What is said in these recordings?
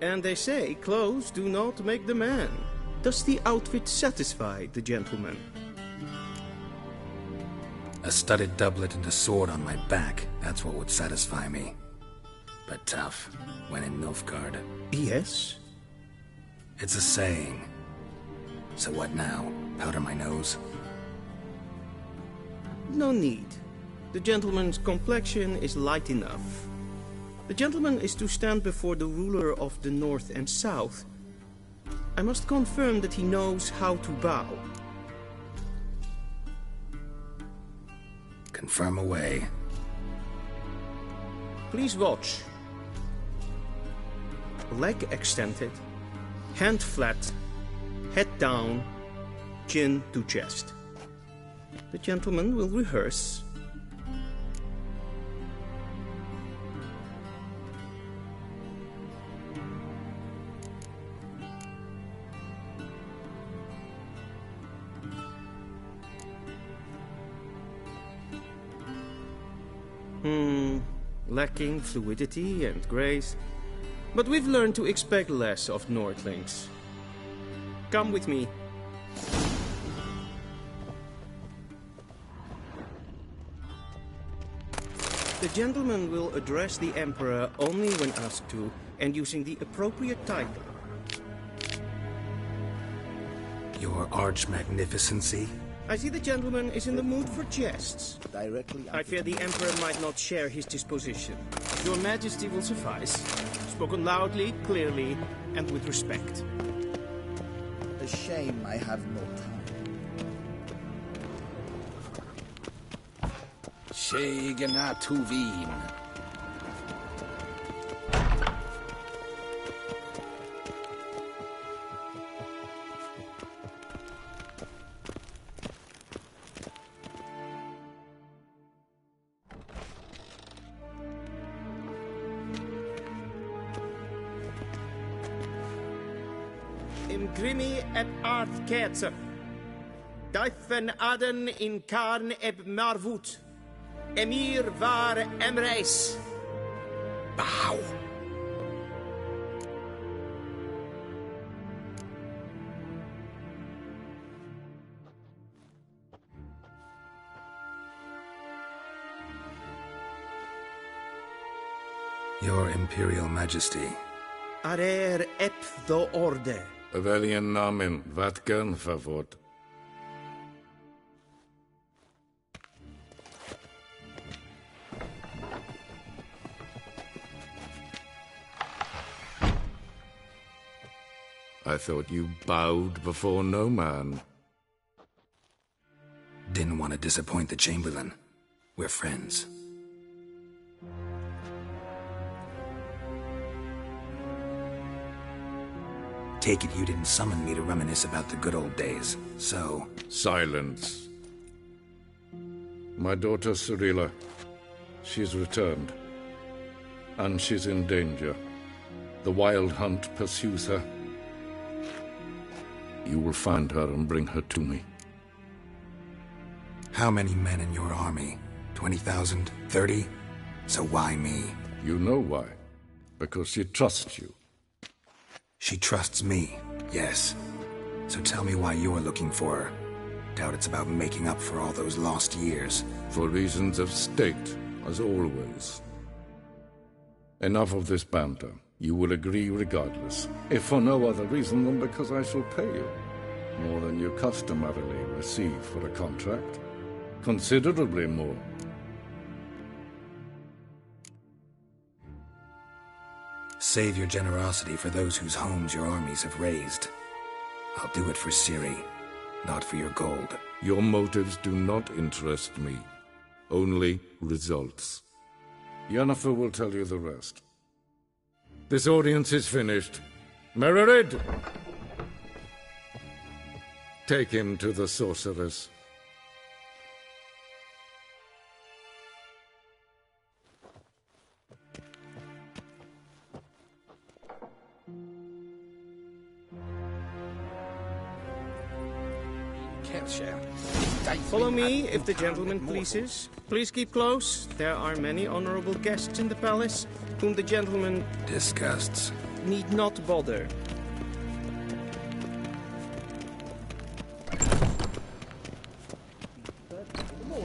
And they say clothes do not make the man. Does the outfit satisfy the gentleman? A studded doublet and a sword on my back, that's what would satisfy me. But tough, when in Nilfgaard. Yes? It's a saying. So what now? Powder my nose? No need. The gentleman's complexion is light enough. The gentleman is to stand before the ruler of the North and South. I must confirm that he knows how to bow. Confirm away. Please watch. Leg extended, hand flat, head down, chin to chest. The gentleman will rehearse. Lacking fluidity and grace. But we've learned to expect less of Nordlings. Come with me. The gentleman will address the Emperor only when asked to, and using the appropriate title. Your Arch-Magnificency? I see the gentleman is in the mood for jests. I fear the Emperor might not share his disposition. Your Majesty will suffice. Spoken loudly, clearly, and with respect. A shame I have no time. Shegena Tuvin. Imgrimi et art ketzer. Daifen aden in karn eb marvut. Emir var emreis. Bow. Your Imperial Majesty. Arer ep the orde. Weljen namen, wat gern verwort. I thought you bowed before no man. Didn't want to disappoint the Chamberlain. We're friends. Take it you didn't summon me to reminisce about the good old days, so... Silence. My daughter Cyrilla, she's returned. And she's in danger. The Wild Hunt pursues her. You will find her and bring her to me. How many men in your army? 20,000? 30? So why me? You know why. Because she trusts you. She trusts me, yes. So tell me why you're looking for her. Doubt it's about making up for all those lost years. For reasons of state, as always. Enough of this banter. You will agree regardless. If for no other reason than because I shall pay you. More than you customarily receive for a contract. Considerably more. Save your generosity for those whose homes your armies have razed. I'll do it for Ciri, not for your gold. Your motives do not interest me. Only results. Yennefer will tell you the rest. This audience is finished. Mererid! Take him to the sorceress. Follow me, if the gentleman pleases. Please keep close. There are many honorable guests in the palace, whom the gentleman disgusts. need not bother.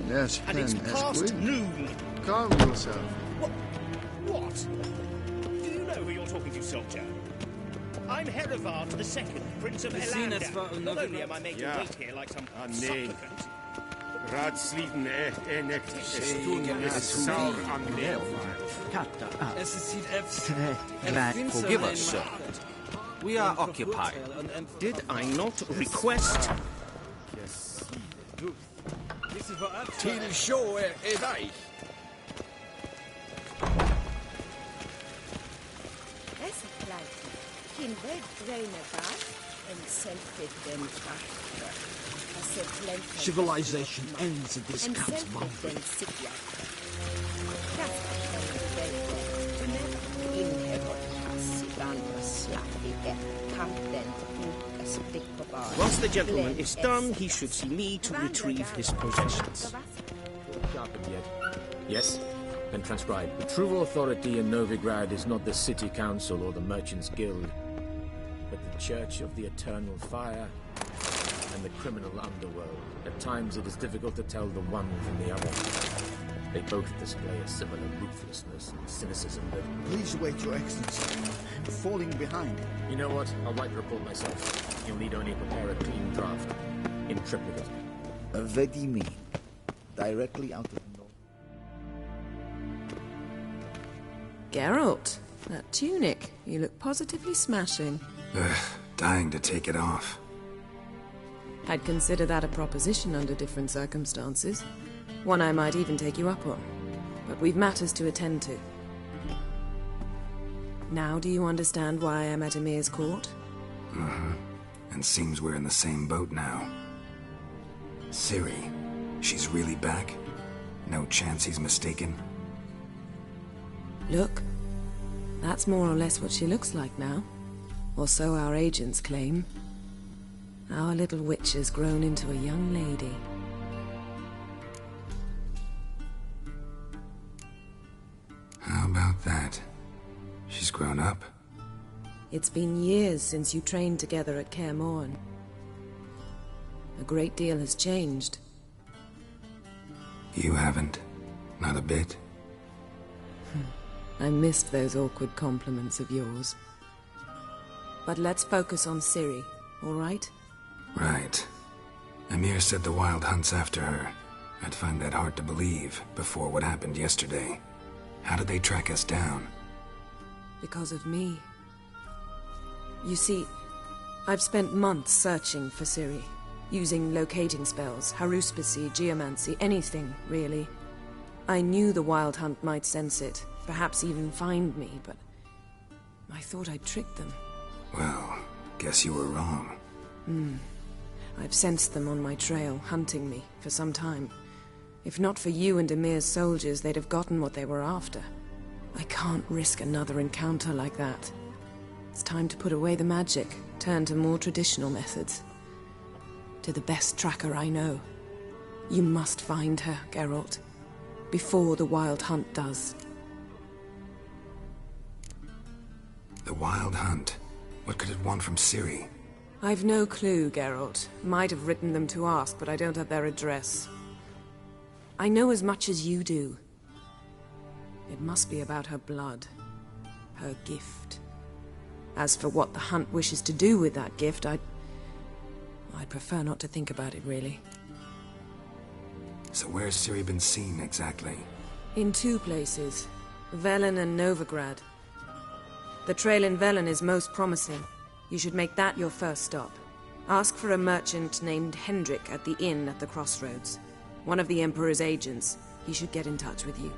Yes, And it's past noon. Calm yourself. What? Do you know who you're talking to, soldier? I'm Herivard II, Prince of Elander. Not only am I made to wait here like some supplicant... Raadsleden echt saur aan Forgive us, sir. We are occupied. Did I not request... Til sjå deg. Civilization ends at this cat's boundary. Once the gentleman is done, he should see me to retrieve his possessions. Sharpened yet? Yes? Then transcribe. The true authority in Novigrad is not the City Council or the Merchants' Guild, but the Church of the Eternal Fire and the criminal underworld. At times it is difficult to tell the one from the other. They both display a similar ruthlessness and cynicism that... Please wait, Your Excellency. I'm falling behind. You know what? I'll write the report myself. You'll need only prepare a clean draft. In triplicate. Ready me. Directly out of no... Geralt, that tunic. You look positively smashing. Dying to take it off. I'd consider that a proposition under different circumstances. One I might even take you up on. But we've matters to attend to. Now do you understand why I'm at Emir's court? Mm-hmm. And seems we're in the same boat now. Ciri, she's really back? No chance he's mistaken? Look, that's more or less what she looks like now. Or so our agents claim. Our little witch has grown into a young lady. How about that? She's grown up. It's been years since you trained together at Kaer Morhen. A great deal has changed. You haven't. Not a bit. I missed those awkward compliments of yours. But let's focus on Ciri, all right? Right. Emir said the Wild Hunt's after her. I'd find that hard to believe before what happened yesterday. How did they track us down? Because of me. You see, I've spent months searching for Ciri, using locating spells, haruspicy, geomancy, anything, really. I knew the Wild Hunt might sense it, perhaps even find me, but I thought I'd tricked them. Well, guess you were wrong. I've sensed them on my trail, hunting me, for some time. If not for you and Emir's soldiers, they'd have gotten what they were after. I can't risk another encounter like that. It's time to put away the magic, turn to more traditional methods. To the best tracker I know. You must find her, Geralt. Before the Wild Hunt does. The Wild Hunt? What could it want from Ciri? I've no clue, Geralt. Might have written them to ask, but I don't have their address. I know as much as you do. It must be about her blood. Her gift. As for what the Hunt wishes to do with that gift, I'd prefer not to think about it, really. So where's Ciri been seen, exactly? In two places. Velen and Novigrad. The trail in Velen is most promising. You should make that your first stop. Ask for a merchant named Hendrik at the inn at the crossroads. One of the Emperor's agents. He should get in touch with you.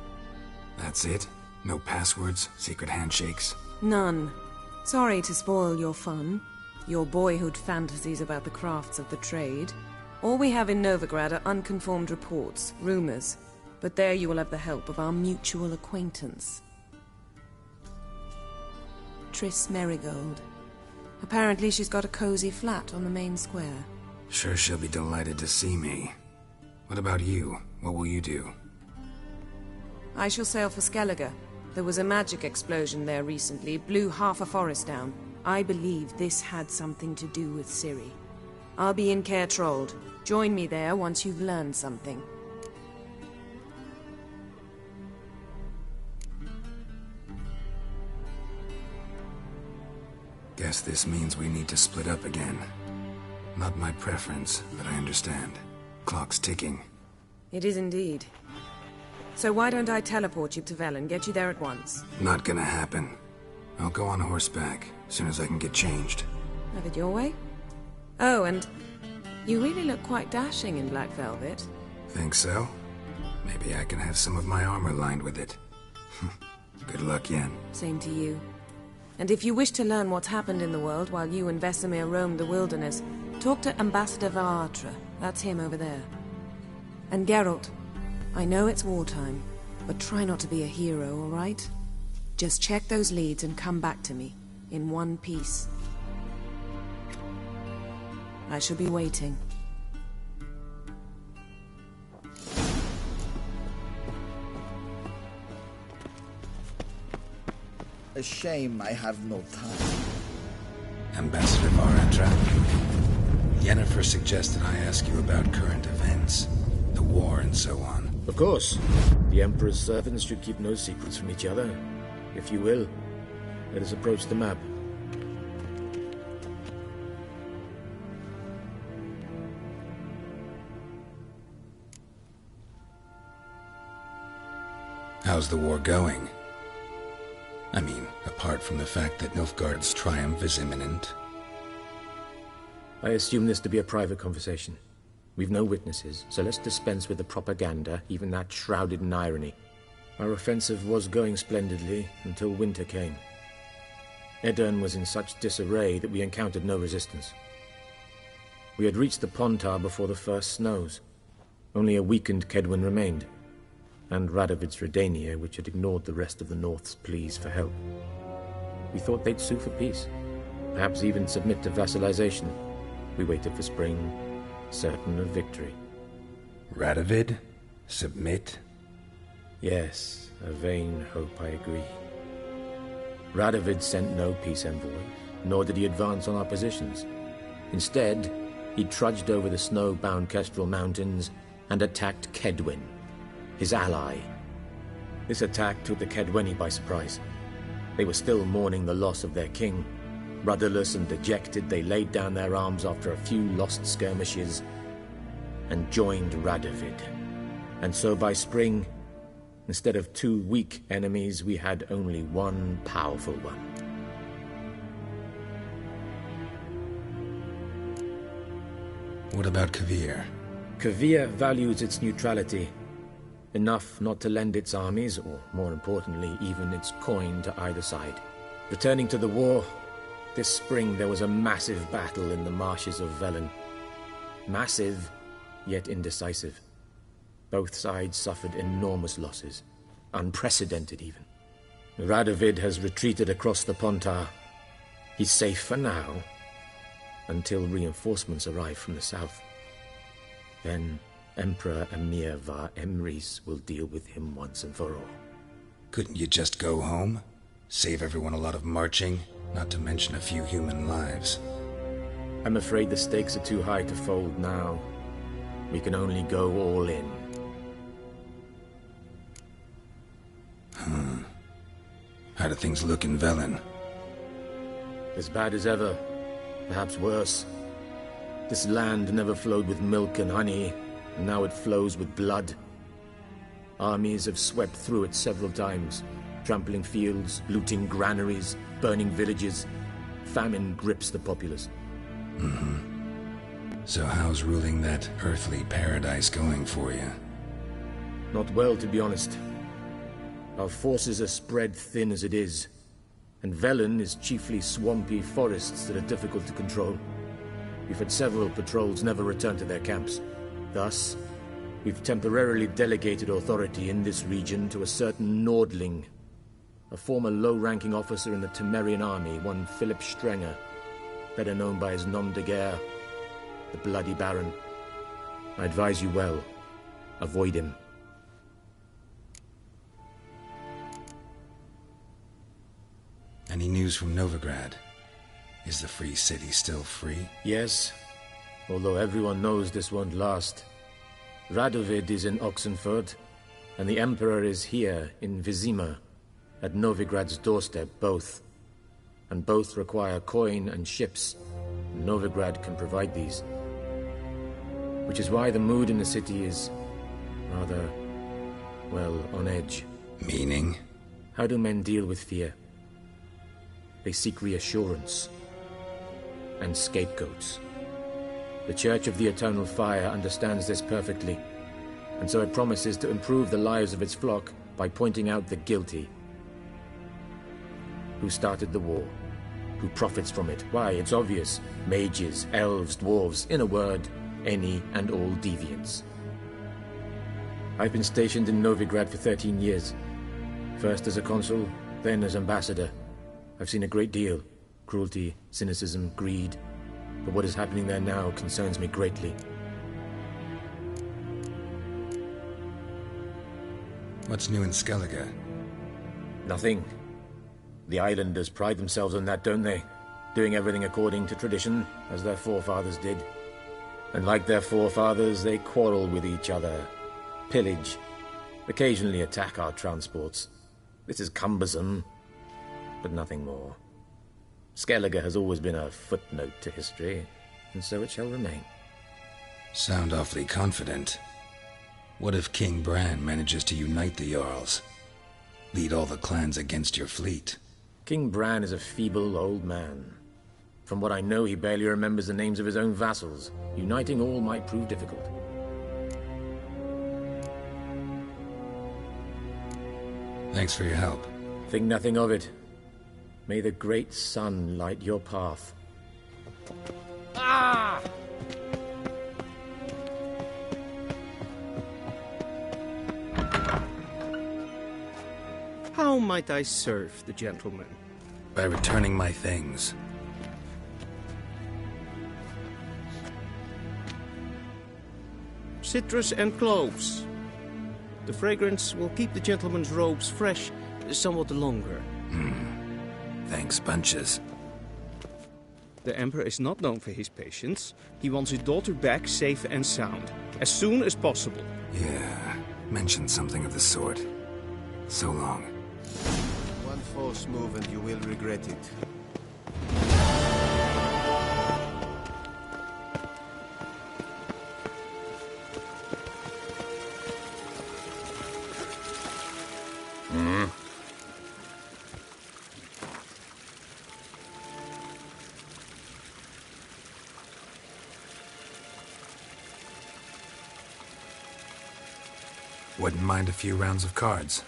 That's it? No passwords? Secret handshakes? None. Sorry to spoil your fun. Your boyhood fantasies about the crafts of the trade. All we have in Novigrad are unconfirmed reports, rumors. But there you will have the help of our mutual acquaintance. Triss Merigold. Apparently she's got a cozy flat on the main square. Sure she'll be delighted to see me. What about you? What will you do? I shall sail for Skellige. There was a magic explosion there recently, blew half a forest down. I believe this had something to do with Ciri. I'll be in Caer Trolde. Join me there once you've learned something. Guess this means we need to split up again. Not my preference, but I understand. Clock's ticking. It is indeed. So why don't I teleport you to Velen, get you there at once? Not gonna happen. I'll go on horseback, as soon as I can get changed. Have it your way? Oh, and you really look quite dashing in black velvet. Think so? Maybe I can have some of my armor lined with it. Good luck, Yen. Same to you. And if you wish to learn what's happened in the world while you and Vesemir roamed the wilderness, talk to Ambassador Varatra. That's him over there. And Geralt, I know it's wartime, but try not to be a hero, all right? Just check those leads and come back to me, in one piece. I shall be waiting. A shame I have no time. Ambassador Varatra, Yennefer suggested I ask you about current events, the war and so on. Of course. The Emperor's servants should keep no secrets from each other. If you will, let us approach the map. How's the war going? I mean, apart from the fact that Nilfgaard's triumph is imminent. I assume this to be a private conversation. We've no witnesses, so let's dispense with the propaganda, even that shrouded in irony. Our offensive was going splendidly until winter came. Edirn was in such disarray that we encountered no resistance. We had reached the Pontar before the first snows. Only a weakened Kedwen remained, and Radovid's Redania, which had ignored the rest of the North's pleas for help. We thought they'd sue for peace, perhaps even submit to vassalization. We waited for spring, certain of victory. Radovid? Submit? Yes, a vain hope, I agree. Radovid sent no peace envoys, nor did he advance on our positions. Instead, he trudged over the snow-bound Kestrel Mountains and attacked Kedwen, his ally. This attack took the Kedweni by surprise. They were still mourning the loss of their king. Rudderless and dejected, they laid down their arms after a few lost skirmishes and joined Radovid. And so by spring, instead of two weak enemies, we had only one powerful one. What about Kavir? Kavir values its neutrality, enough not to lend its armies, or more importantly, even its coin to either side. Returning to the war, this spring there was a massive battle in the marshes of Velen. Massive, yet indecisive. Both sides suffered enormous losses, unprecedented even. Radovid has retreated across the Pontar. He's safe for now, until reinforcements arrive from the south. Then Emperor Emir var Emrys will deal with him once and for all. Couldn't you just go home? Save everyone a lot of marching, not to mention a few human lives. I'm afraid the stakes are too high to fold now. We can only go all in. How do things look in Velen? As bad as ever, perhaps worse. This land never flowed with milk and honey, and now it flows with blood. Armies have swept through it several times, trampling fields, looting granaries, burning villages. Famine grips the populace. So how's ruling that earthly paradise going for you? Not well, to be honest. Our forces are spread thin as it is, and Velen is chiefly swampy forests that are difficult to control. We've had several patrols never return to their camps. Thus, we've temporarily delegated authority in this region to a certain Nordling, a former low-ranking officer in the Temerian army, one Philip Strenger, better known by his nom de guerre, the Bloody Baron. I advise you well. Avoid him. news from Novigrad? Is the free city still free? Yes, although everyone knows this won't last. Radovid is in Oxenford, and the Emperor is here in Vizima, at Novigrad's doorstep, both. And both require coin and ships. Novigrad can provide these. Which is why the mood in the city is rather, well, on edge. Meaning? How do men deal with fear? They seek reassurance and scapegoats. The Church of the Eternal Fire understands this perfectly, and so it promises to improve the lives of its flock by pointing out the guilty. Who started the war? Who profits from it? Why, it's obvious. Mages, elves, dwarves, in a word, any and all deviants. I've been stationed in Novigrad for 13 years. First as a consul, then as ambassador. I've seen a great deal. Cruelty, cynicism, greed. But what is happening there now concerns me greatly. What's new in Skellige? Nothing. The islanders pride themselves on that, don't they? Doing everything according to tradition, as their forefathers did. And like their forefathers, they quarrel with each other, pillage, occasionally attack our transports. This is cumbersome, but nothing more. Skellige has always been a footnote to history, and so it shall remain. Sound awfully confident. What if King Bran manages to unite the Jarls? Lead all the clans against your fleet? King Bran is a feeble old man. From what I know, he barely remembers the names of his own vassals. Uniting all might prove difficult. Thanks for your help. Think nothing of it. May the great sun light your path. Ah! How might I serve the gentleman? By returning my things. Citrus and cloves. The fragrance will keep the gentleman's robes fresh somewhat longer. Thanks, bunches. The Emperor is not known for his patience. He wants his daughter back safe and sound, as soon as possible. Yeah, mentioned something of the sort. So long. One false move and you will regret it. Wouldn't mind a few rounds of cards.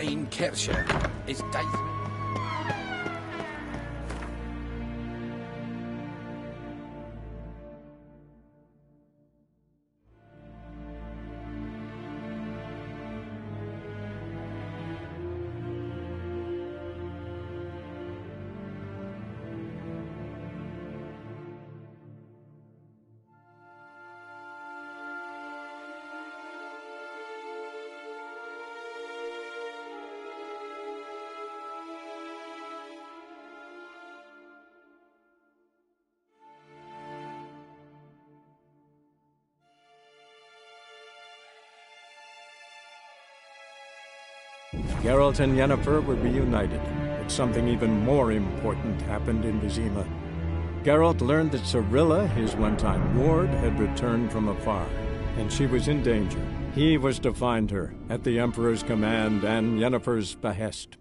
in Kirche is dead. Geralt and Yennefer were reunited, but something even more important happened in Vizima. Geralt learned that Cirilla, his one-time ward, had returned from afar, and she was in danger. He was to find her, at the Emperor's command and Yennefer's behest.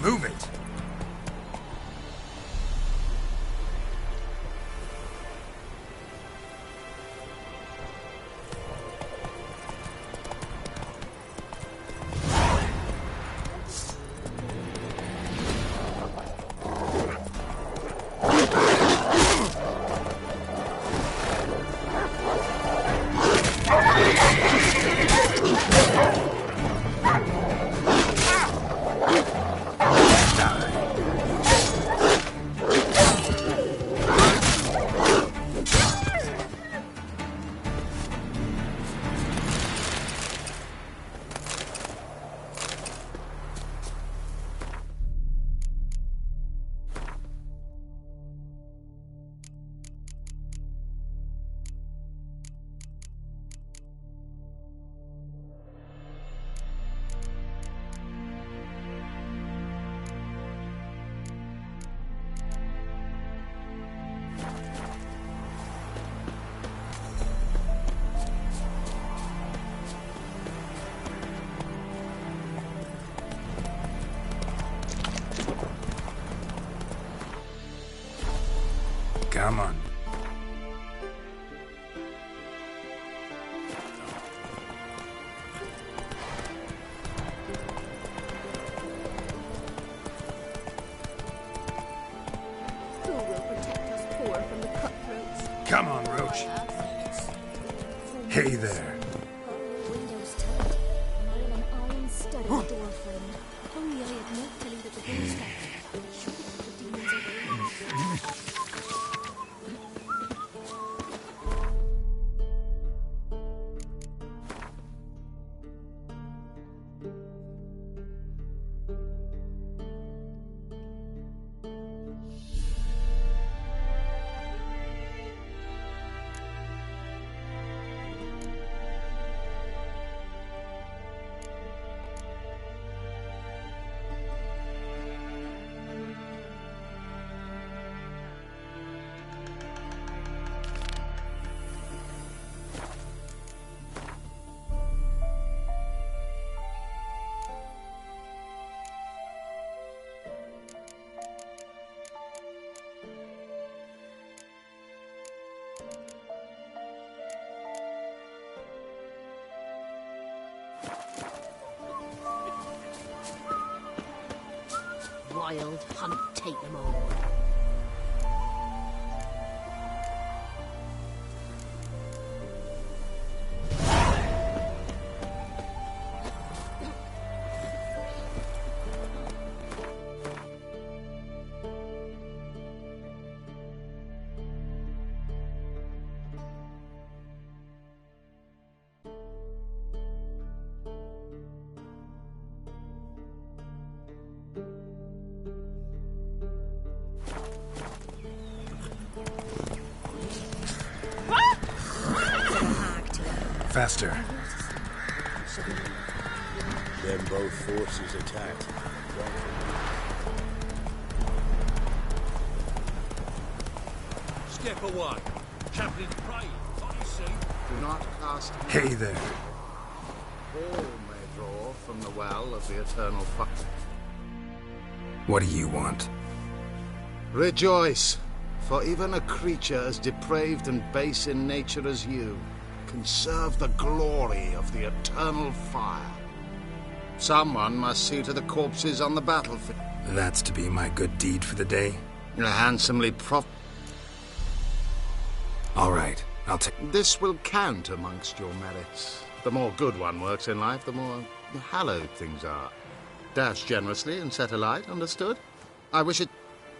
Move it! Come on. Who will protect us poor from the cutthroats? Come on, Roach. Hey there. Windows tight, and an iron stud in the door frame. Only I had not telling that the ghost factor. Surely the demons are there. wild hunt take them all. Faster. Then both forces attack. Step away. Chaplain praying. What you see? Do not cast. Hey there. All may draw from the well of the eternal fire. What do you want? Rejoice, for even a creature as depraved and base in nature as you can serve the glory of the eternal fire. Someone must see to the corpses on the battlefield. That's to be my good deed for the day? You're handsomely All right, I'll take... This will count amongst your merits. The more good one works in life, the more hallowed things are. Dash generously and set alight, understood? I wish it...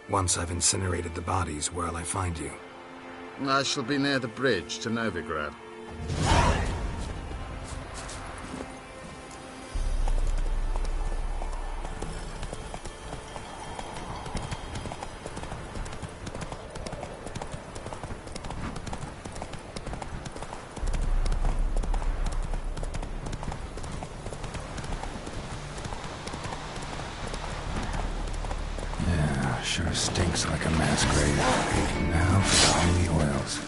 Once I've incinerated the bodies, where'll I find you? I shall be near the bridge to Novigrad. Sure stinks like a mass grave. Now for the holy oils.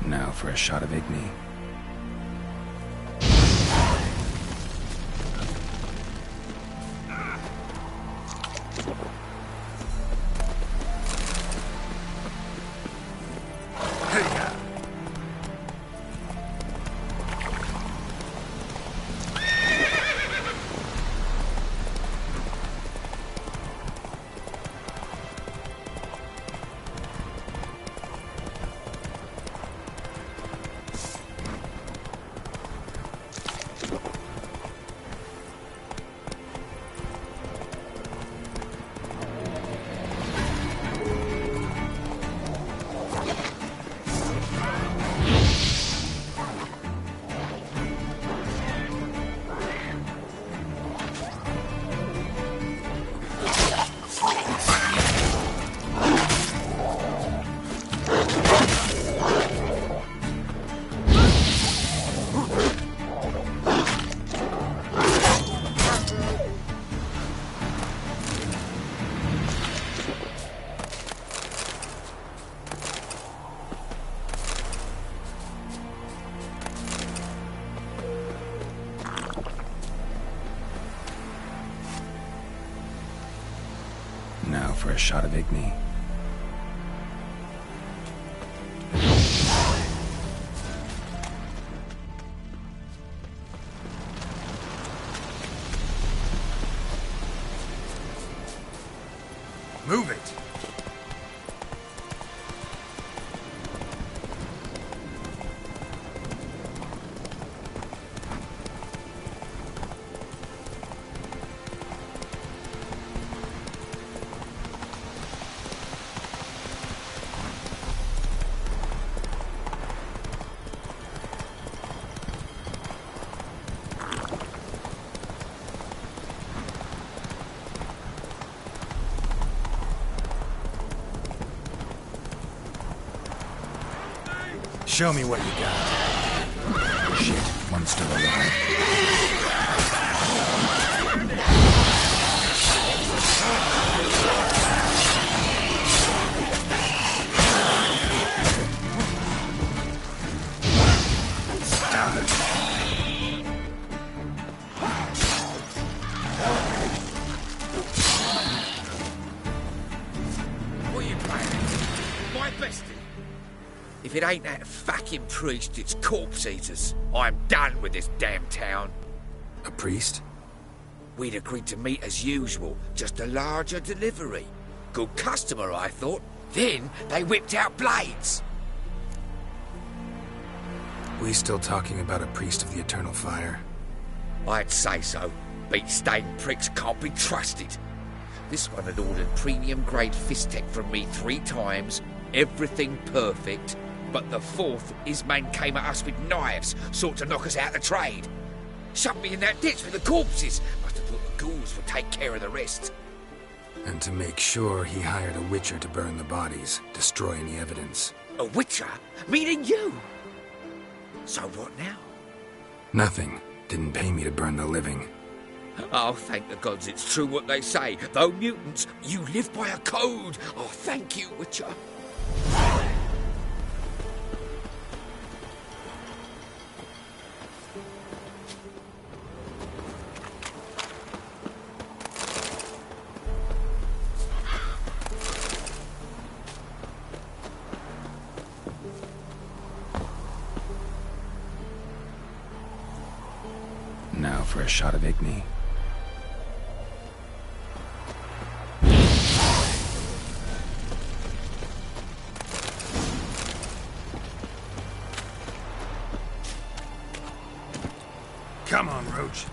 Now for a shot of Igni. Now for a shot of Igni. Move it! Show me what you got. Shit, one's still alive. My bestie. If it ain't that fucking priest, it's corpse eaters. I'm done with this damn town. A priest? We'd agreed to meet as usual, just a larger delivery. Good customer, I thought. Then they whipped out blades. We still talking about a priest of the Eternal Fire? I'd say so. Beat-stained pricks can't be trusted. This one had ordered premium-grade fist tech from me 3 times, everything perfect, but the 4th, his man came at us with knives, sought to knock us out of the trade. Shoved me in that ditch with the corpses. Must have thought the ghouls would take care of the rest. And to make sure, he hired a witcher to burn the bodies, destroy any evidence. A witcher? Meaning you? So what now? Nothing. Didn't pay me to burn the living. Oh, thank the gods it's true what they say. Though mutants, you live by a code. Oh, thank you, Witcher. Now for a shot of Igni. Come on, Roach.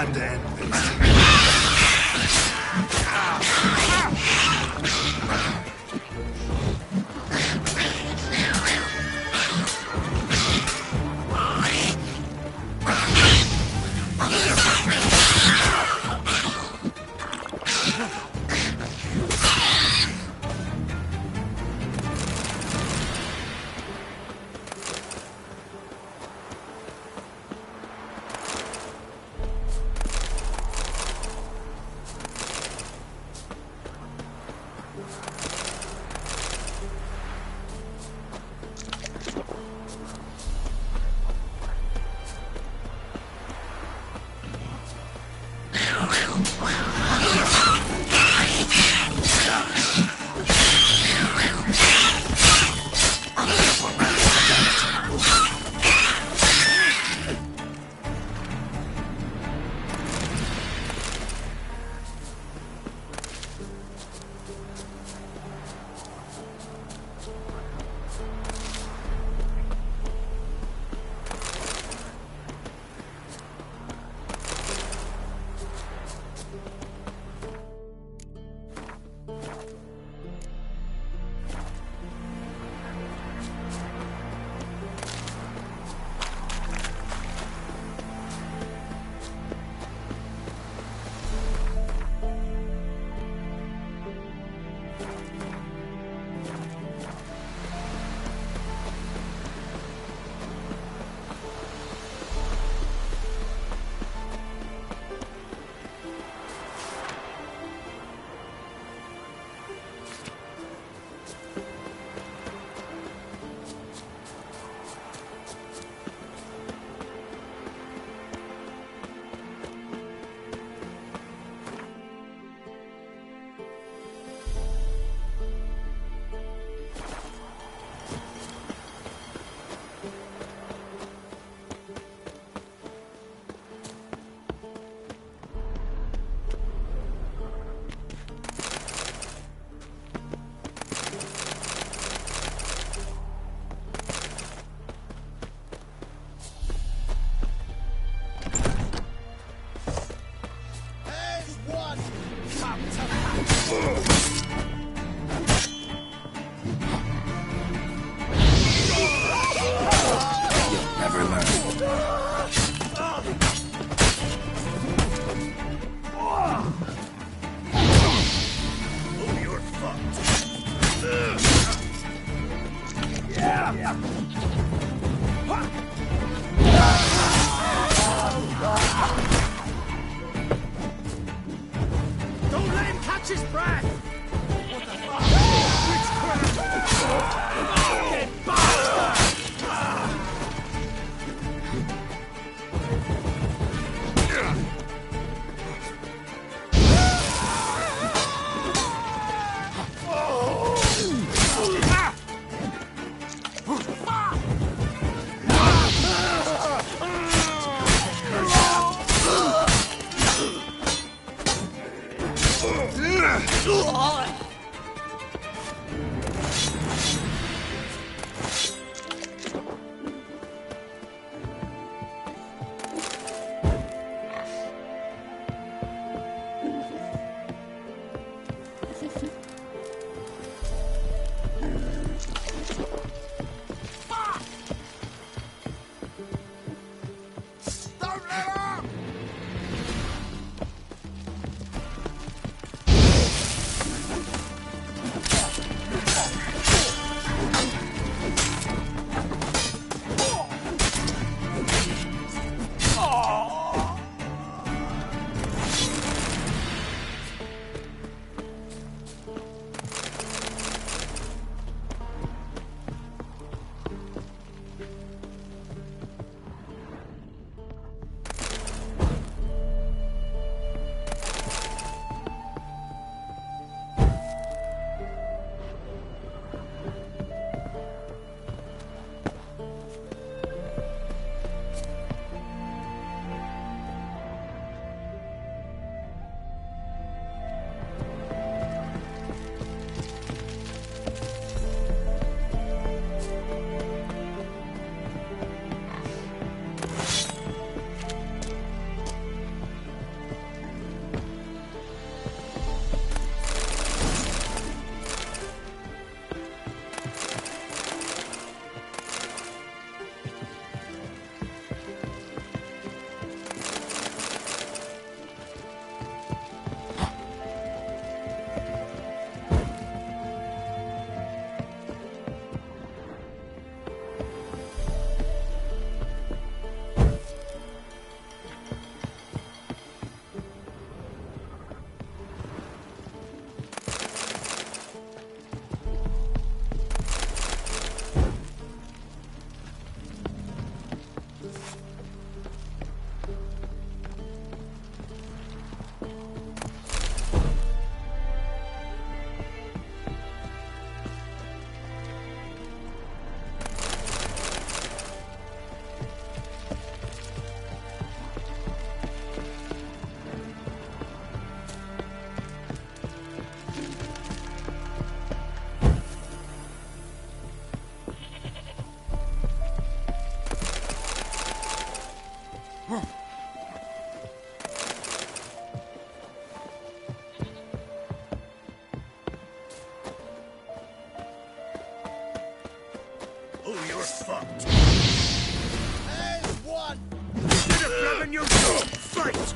time to end this. fucked. There's one! Get a blood in your dog! Fight!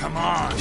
Come on!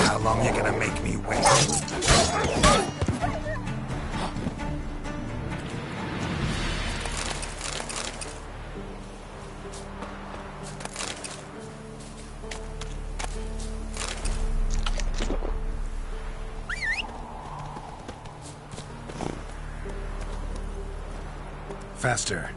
How long you gonna make me wait? Faster.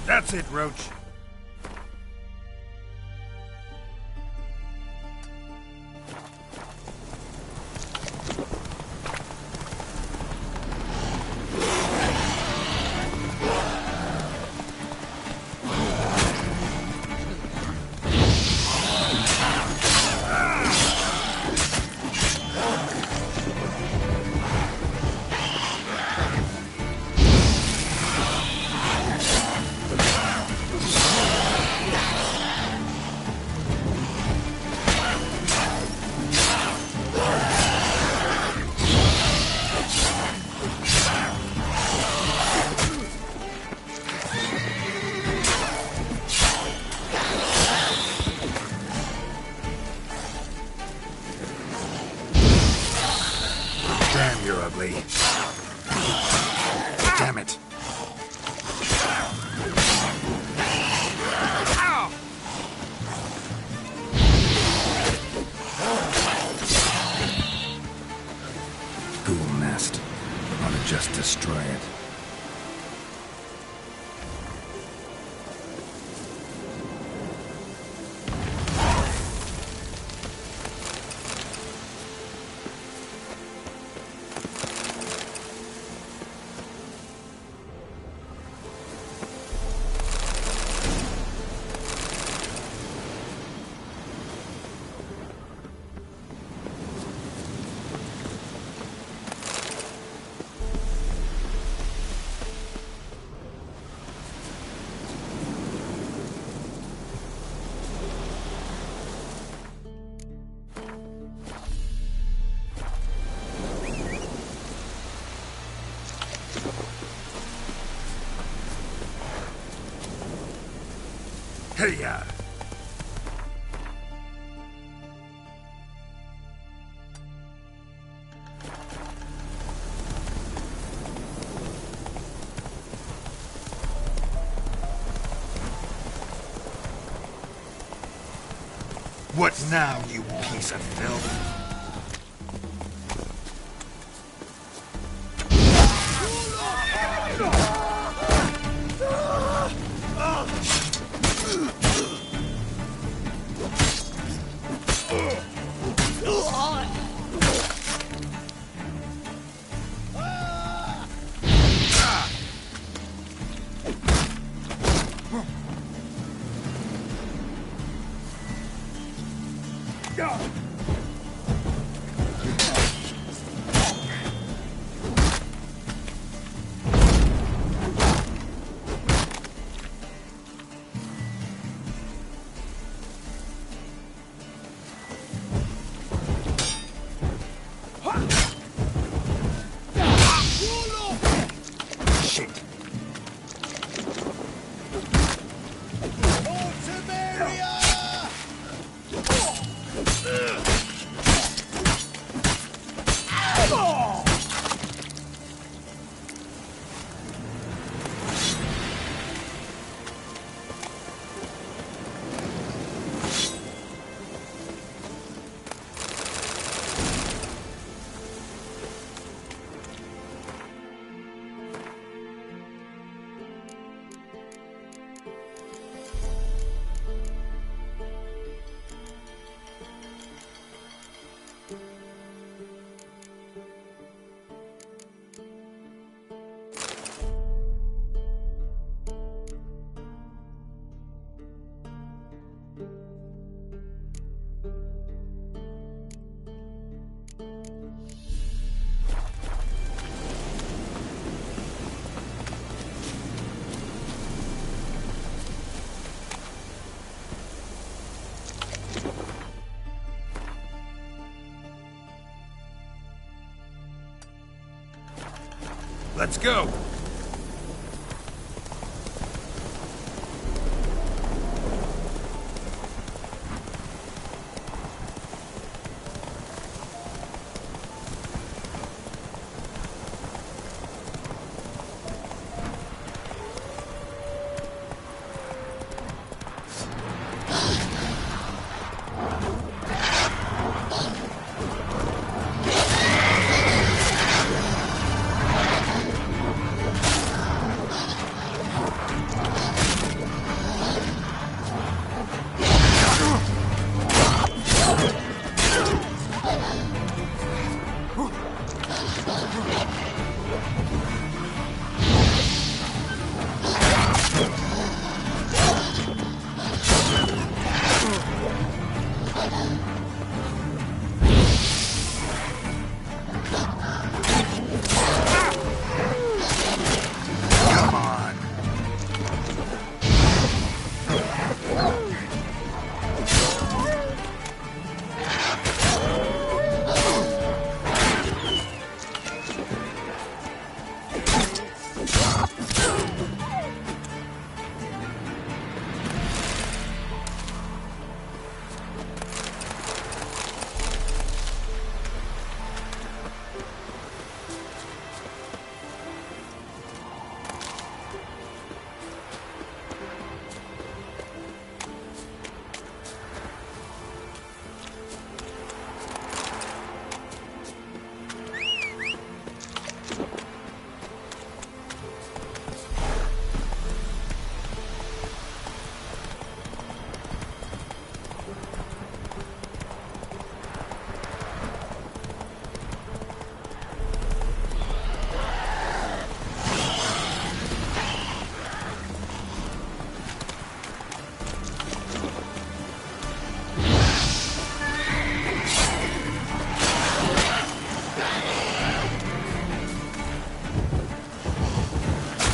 That's it, Roach. Damn, you're ugly. Damn it. Ghoul nest. I want to just destroy it. Hey-ya! What now, you piece of filth? Let's go!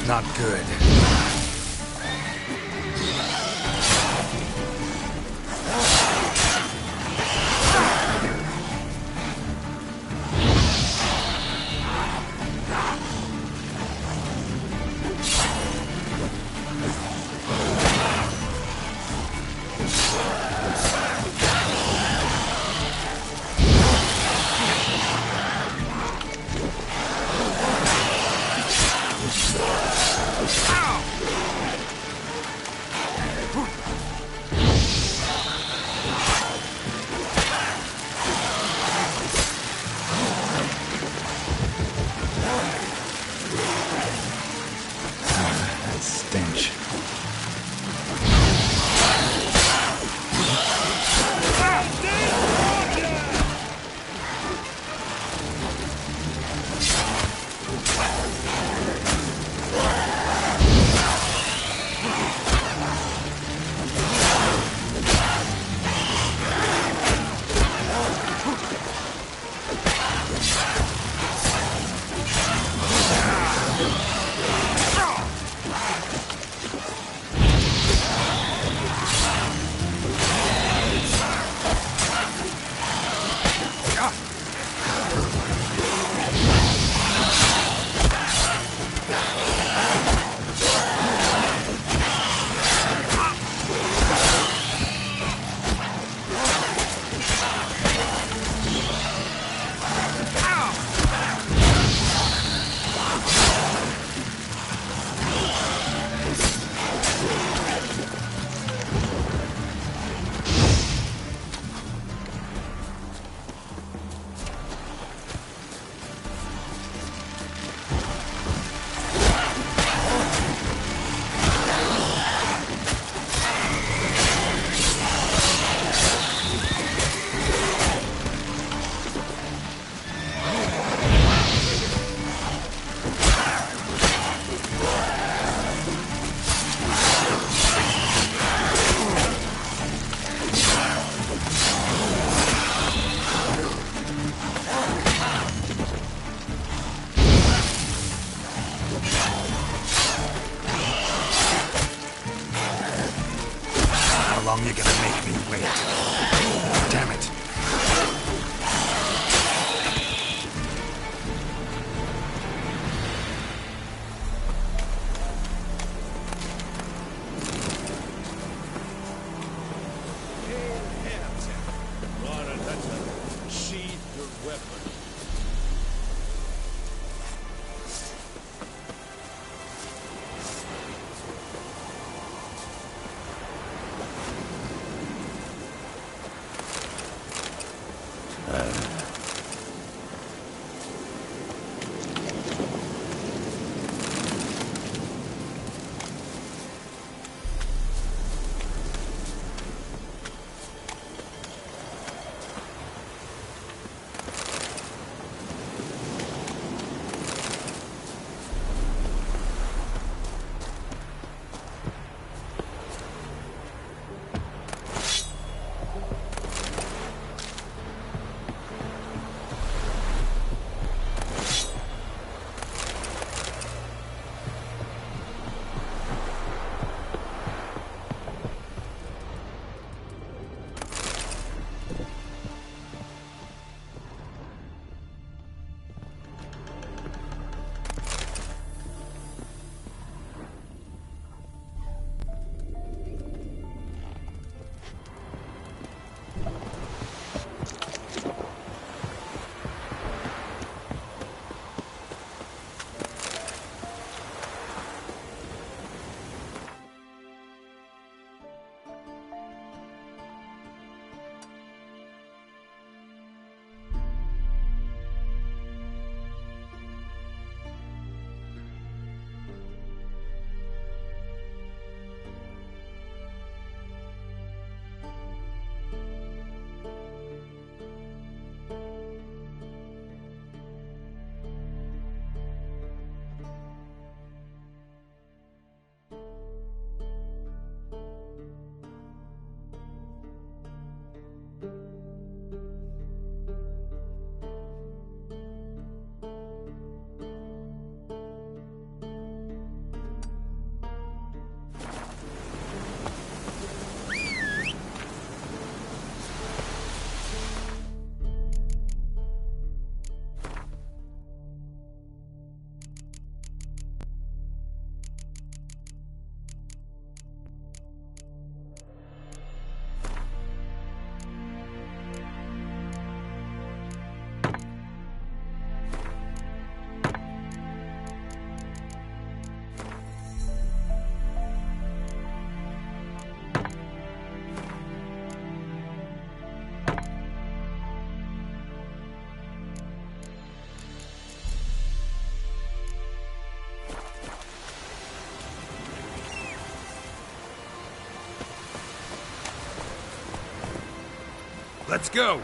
not good. Stench. How long you gonna make me wait? Damn it. Sheath your weapon. Let's go!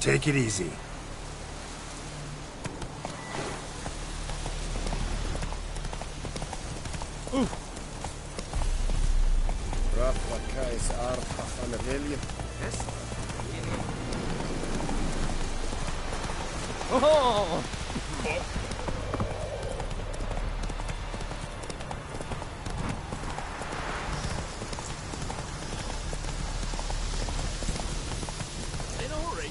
Take it easy. Oh! In a hurry.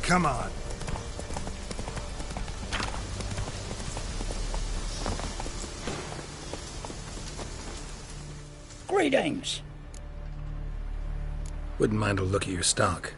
Come on. Greetings. Wouldn't mind a look at your stock.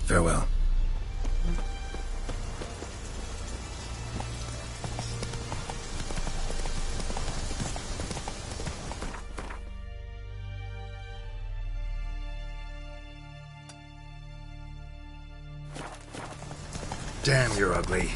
Farewell. Damn, you're ugly.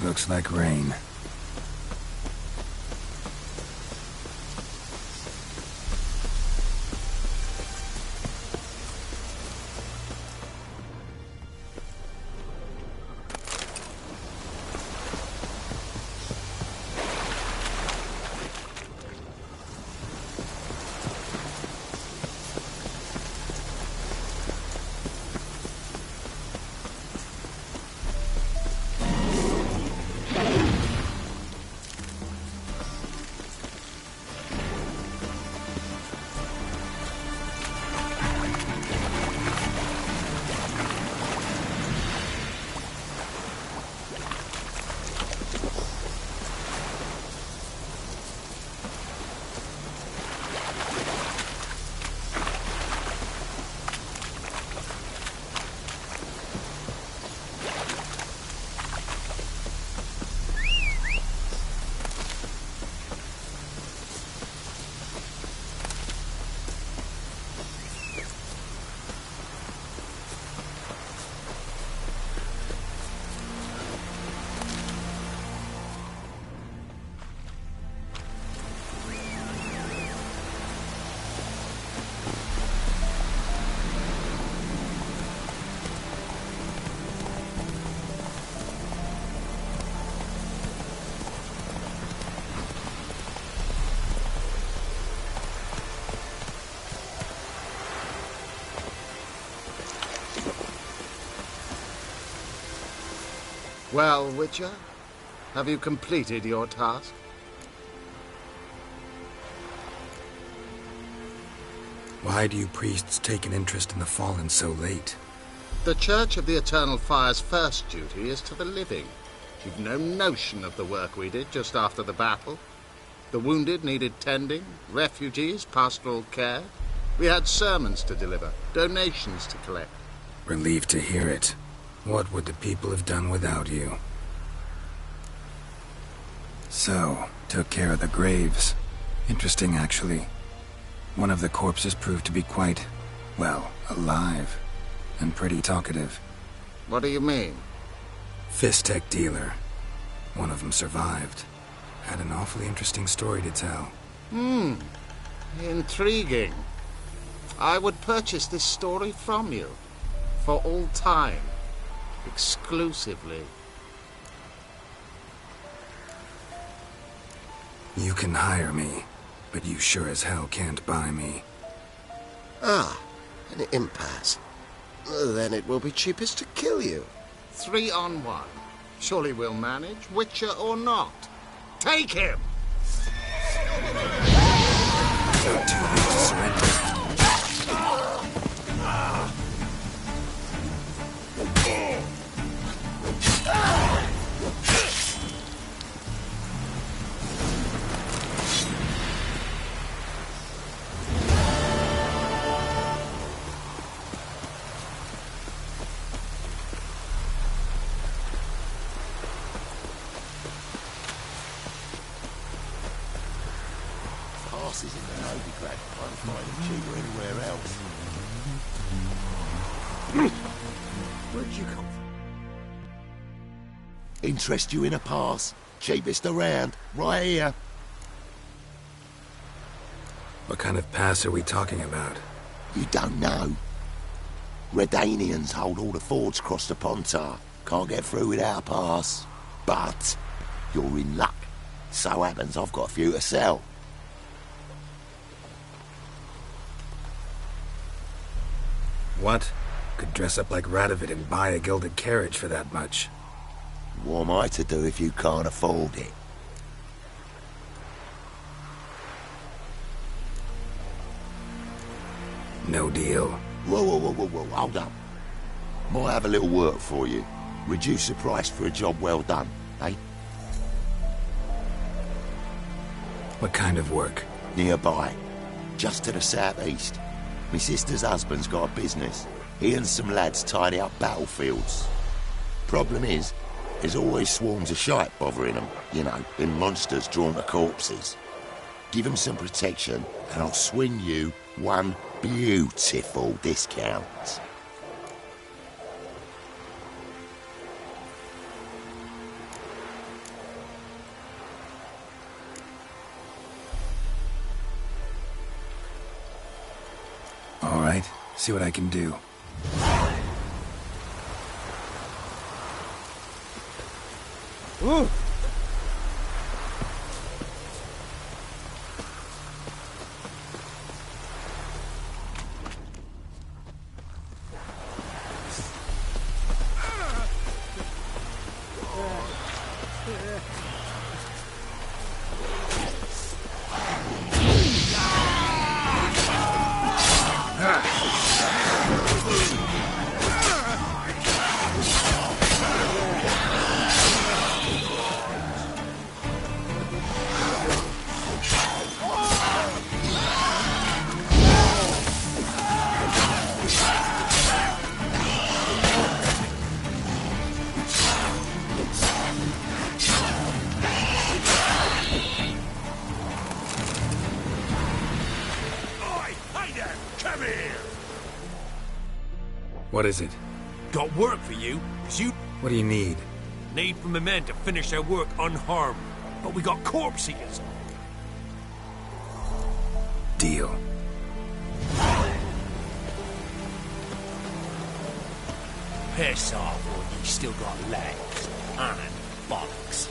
Looks like rain. Well, Witcher, have you completed your task? Why do you priests take an interest in the fallen so late? The Church of the Eternal Fire's first duty is to the living. You've no notion of the work we did just after the battle. The wounded needed tending, refugees, pastoral care. We had sermons to deliver, donations to collect. Relieved to hear it. What would the people have done without you? So, took care of the graves. Interesting, actually. One of the corpses proved to be quite, well, alive. And pretty talkative. What do you mean? Fist tech dealer. One of them survived. Had an awfully interesting story to tell. Intriguing. I would purchase this story from you. For all time. Exclusively. You can hire me, but you sure as hell can't buy me. Ah, an impasse. Then it will be cheapest to kill you. 3 on 1. Surely we'll manage, Witcher or not. Take him! Too late to surrender. Passes in the Novigrad. Won't find them cheaper anywhere else. Where'd you come from? Interest you in a pass? Cheapest around, right here. What kind of pass are we talking about? You don't know. Redanians hold all the fords across the Pontar. Can't get through without a pass. But you're in luck. So happens I've got a few to sell. What? Could dress up like Radovid and buy a gilded carriage for that much. What am I to do if you can't afford it? No deal. Whoa, hold up. Might have a little work for you. Reduce the price for a job well done, eh? What kind of work? Nearby. Just to the southeast. My sister's husband's got a business. He and some lads tidy up battlefields. Problem is, there's always swarms of shite bothering them. You know, them monsters drawn to corpses. Give them some protection, and I'll swing you one beautiful discount. See what I can do. Ooh. What is it? Got work for you, 'cause you What do you need? need for my men to finish their work unharmed. But we got corpse eaters. Deal. Piss off, or you still got legs and bollocks.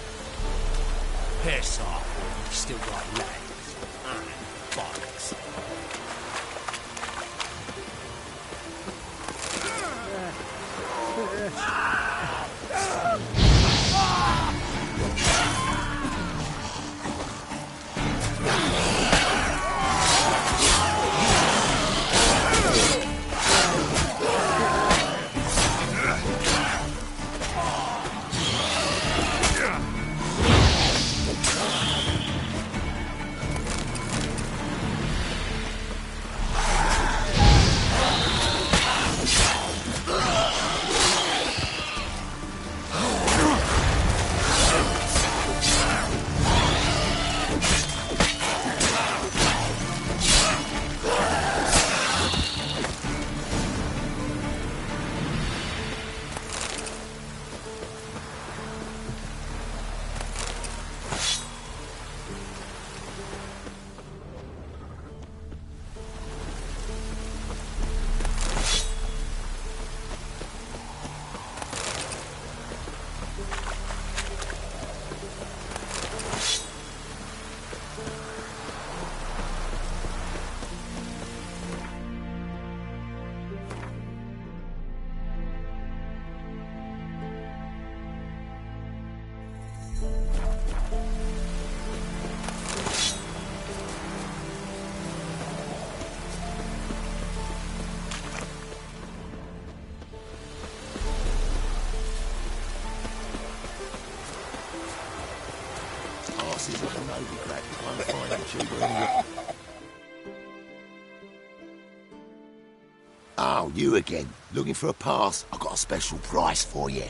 Piss off, or you still got legs and bollocks. Oh, you again. Looking for a pass? I've got a special price for you.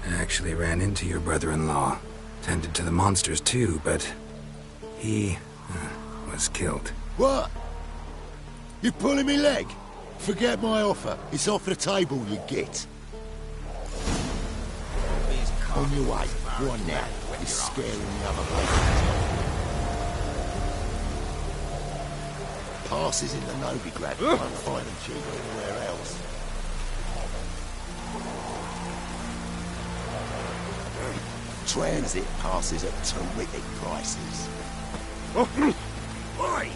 I actually ran into your brother-in-law. Tended to the monsters too, but he was killed. What? You pulling me leg? Forget my offer. It's off the table, you git. On your way. Go on now. You're scaring the other place. Passes in the Novigrad. You won't find them cheap anywhere else. Transit passes at terrific prices. Oi!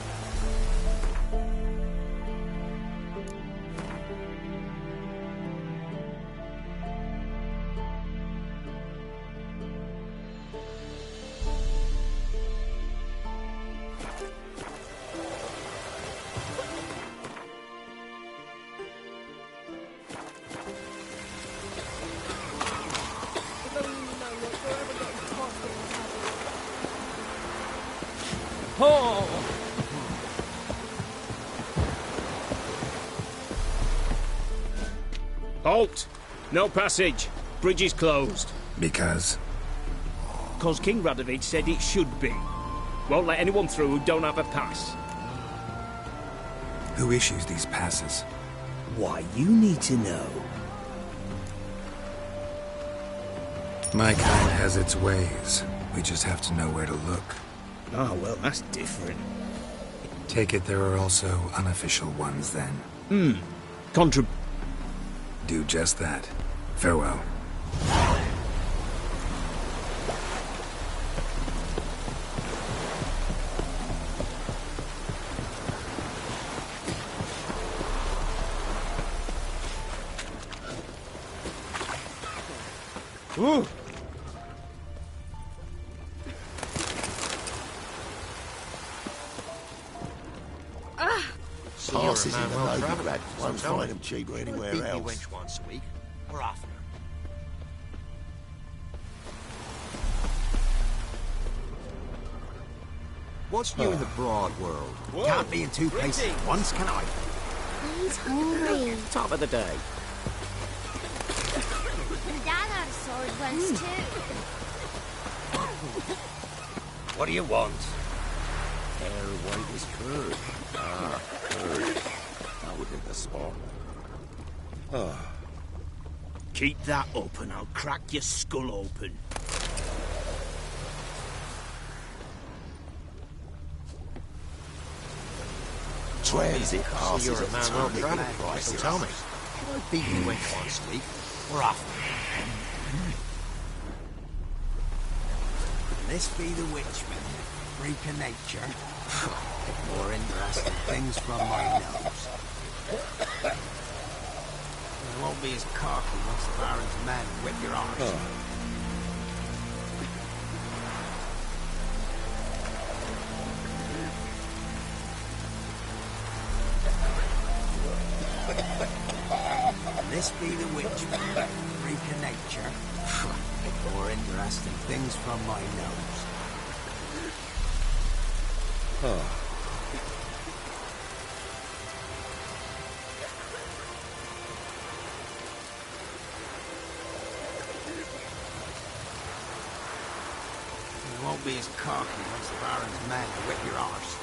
Halt! No passage. Bridge is closed. Because? Because King Radovid said it should be. Won't let anyone through who don't have a pass. Who issues these passes? Why, you need to know. My kind has its ways. We just have to know where to look. Ah, well, that's different. Take it there are also unofficial ones, then. Do just that. Farewell. Ooh. Passes in the Novigrad won't find them cheaper anywhere Beat me else. wench once a week, or oftener. What's new in the broad world? Can't be in two places at once, can I? He's hungry. Top of the day. My dad had a sword once too. What do you want? Hair white as curd. Ah, curd. That would hit the spot. Keep that up and I'll crack your skull open. Transit So passes you're a at man well totally traveled, mad so prices. tell me. Can I beat you wench once a week, or oftener? This be the Witchman, freak of nature. More interesting things from my nose. It won't be as cocky once the Baron's men whip your arse. This be the Witchman, freak of nature. More interesting things from my nose. It won't be as cocky once the Baron's men whip your arse.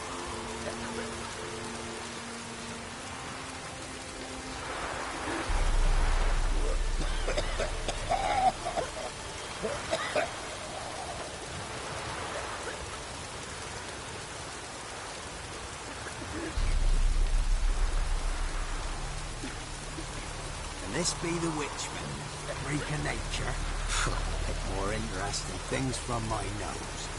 This be the Witchman, freak of nature. More interesting things from my nose.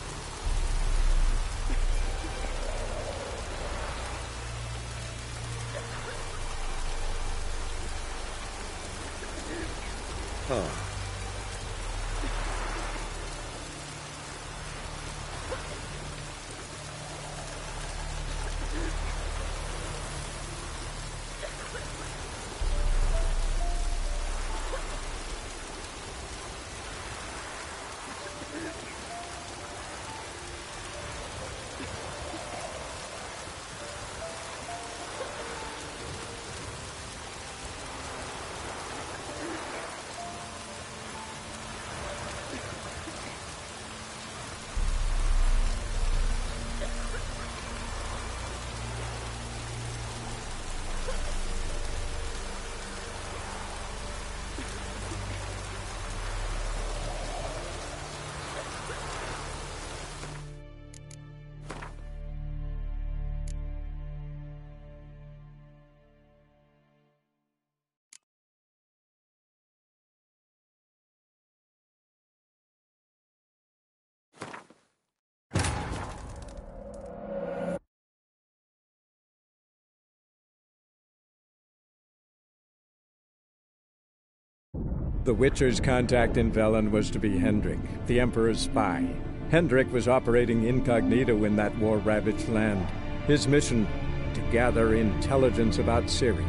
The Witcher's contact in Velen was to be Hendrik, the Emperor's spy. Hendrik was operating incognito in that war-ravaged land. His mission, to gather intelligence about Ciri.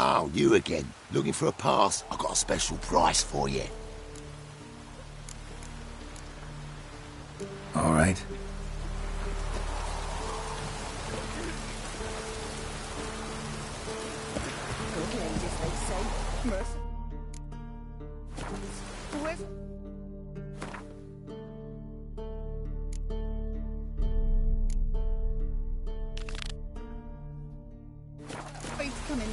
Oh, you again. Looking for a pass? I got a special price for you. All right. Good ladies, they say. Mercy. Whoever... Please come in.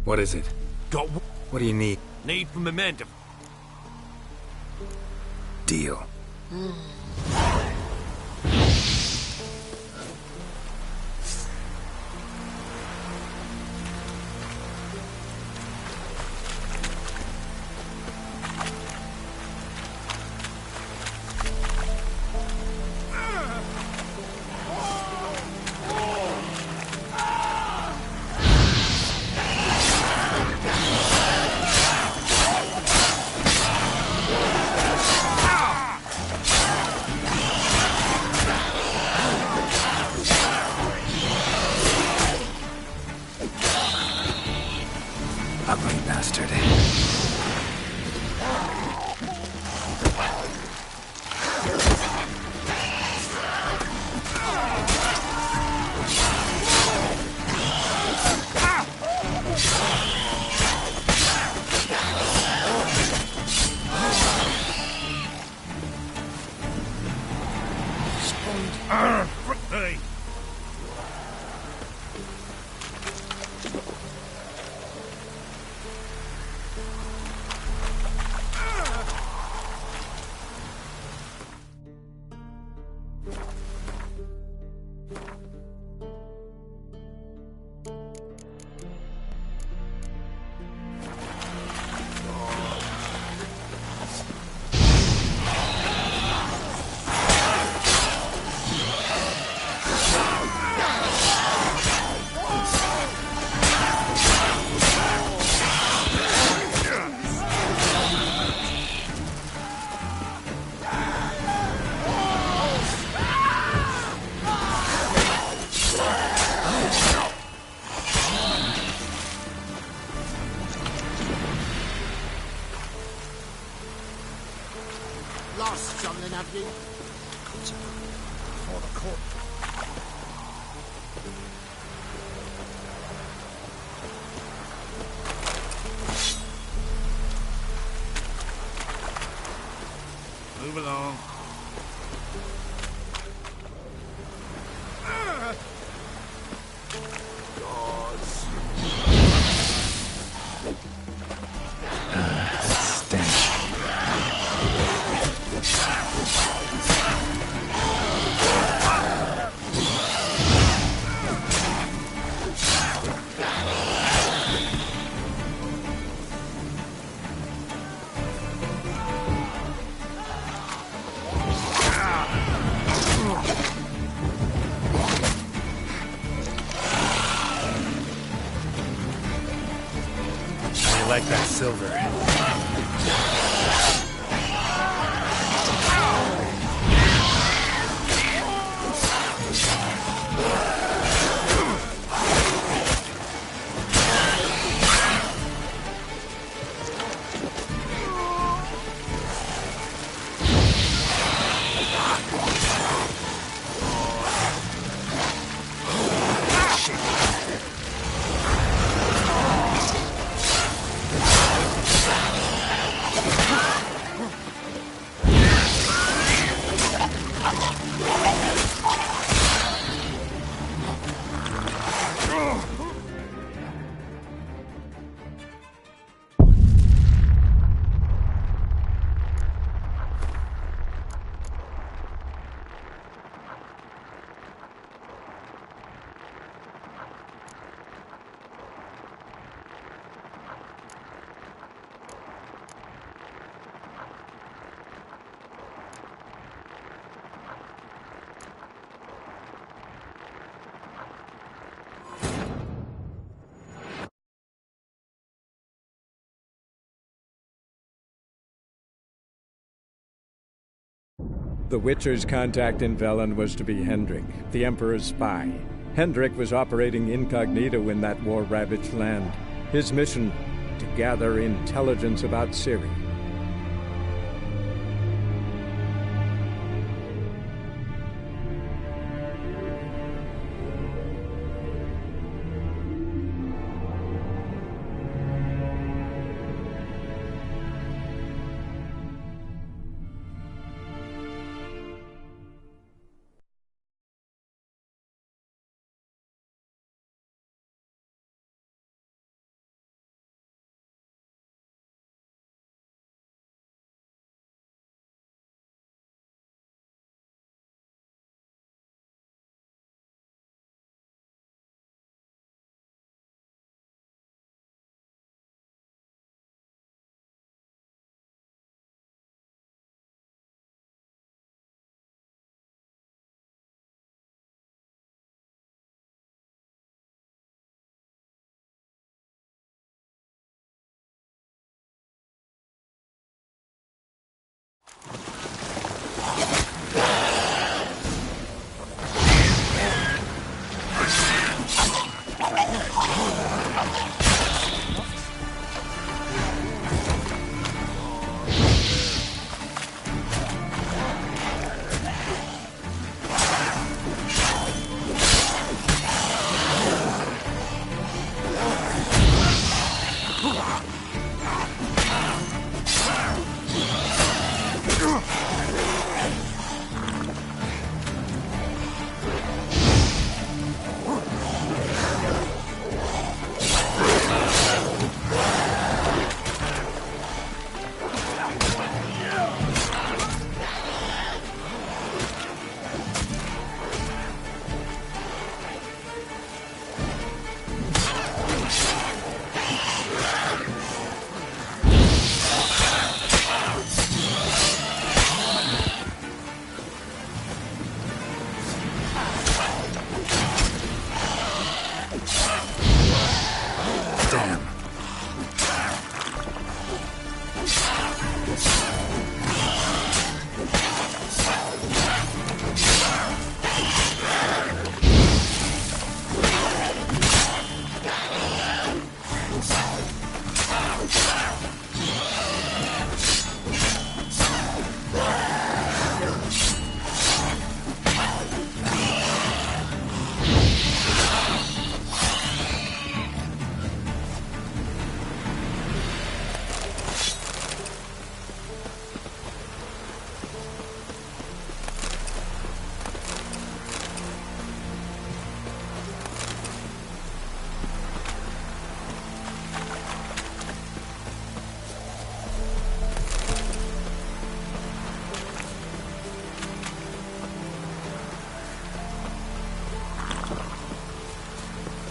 What is it? What do you need? Need for momentum. Deal. Ugly bastard. Hey! Lost something, have you? For the court. Move along. I like that silver. The Witcher's contact in Velen was to be Hendrik, the Emperor's spy. Hendrik was operating incognito in that war-ravaged land. His mission, to gather intelligence about Ciri.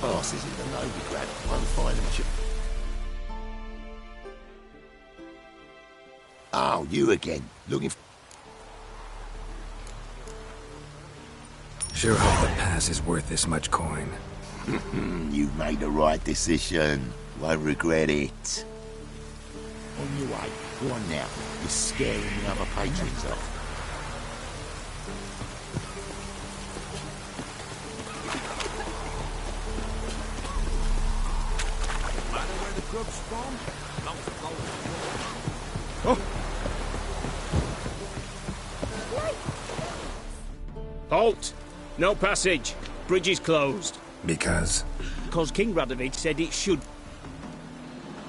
Passes in the Novigrad, won't find them. Oh, you again. Looking for... Sure hope the pass is worth this much coin. You've made the right decision. Won't regret it. On your way. Go on now. You're scaring the other patrons off. Halt! No passage. Bridge is closed. Because? Because King Radovid said it should.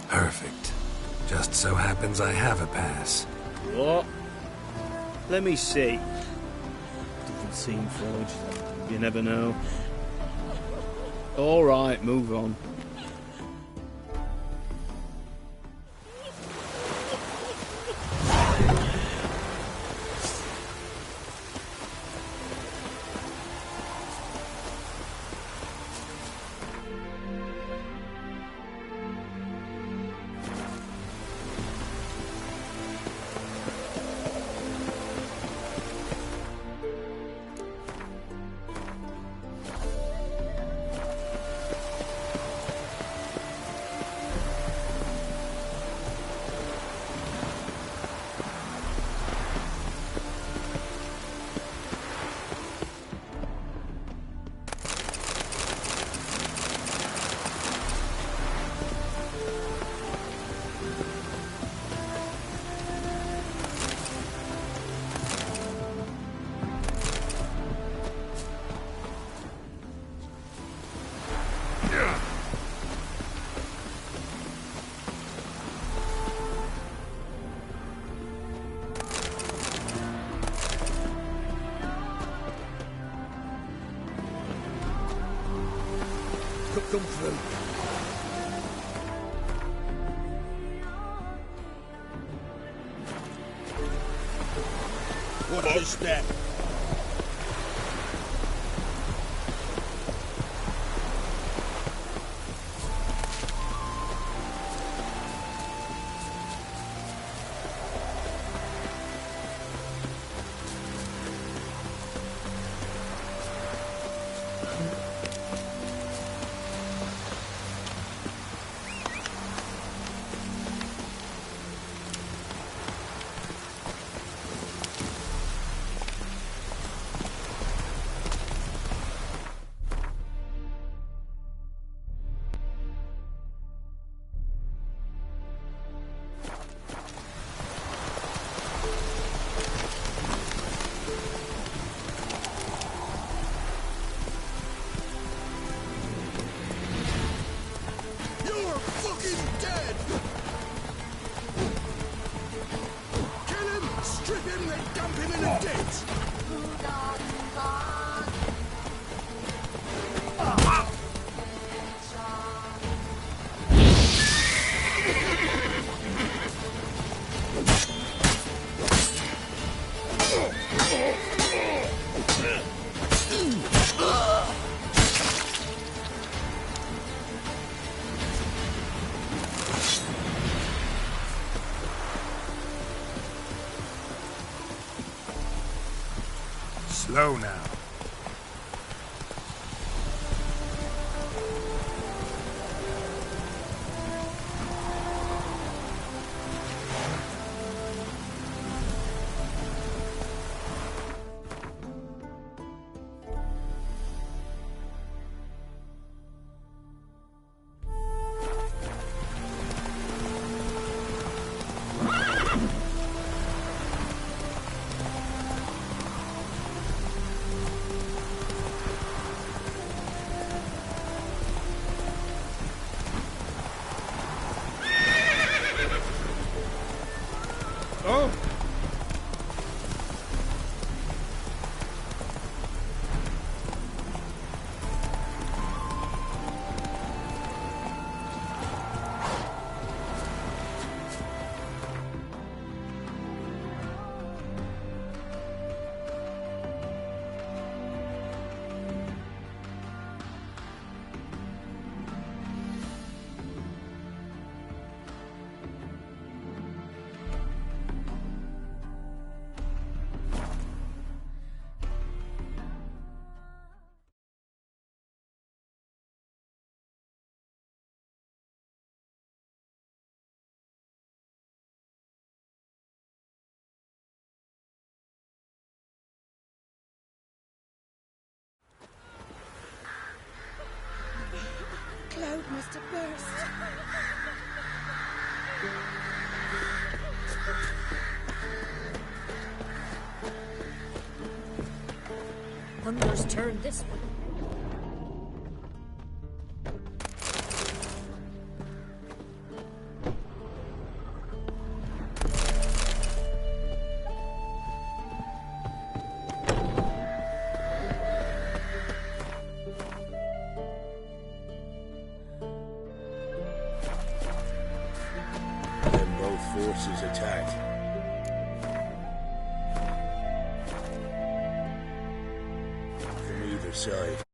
Perfect. Just so happens I have a pass. What? Let me see. Doesn't seem forged. You never know. All right, move on. come through. What's your step? Slow now. Cloud must have burst. Thunder's turned this way. Forces attacked. From either side.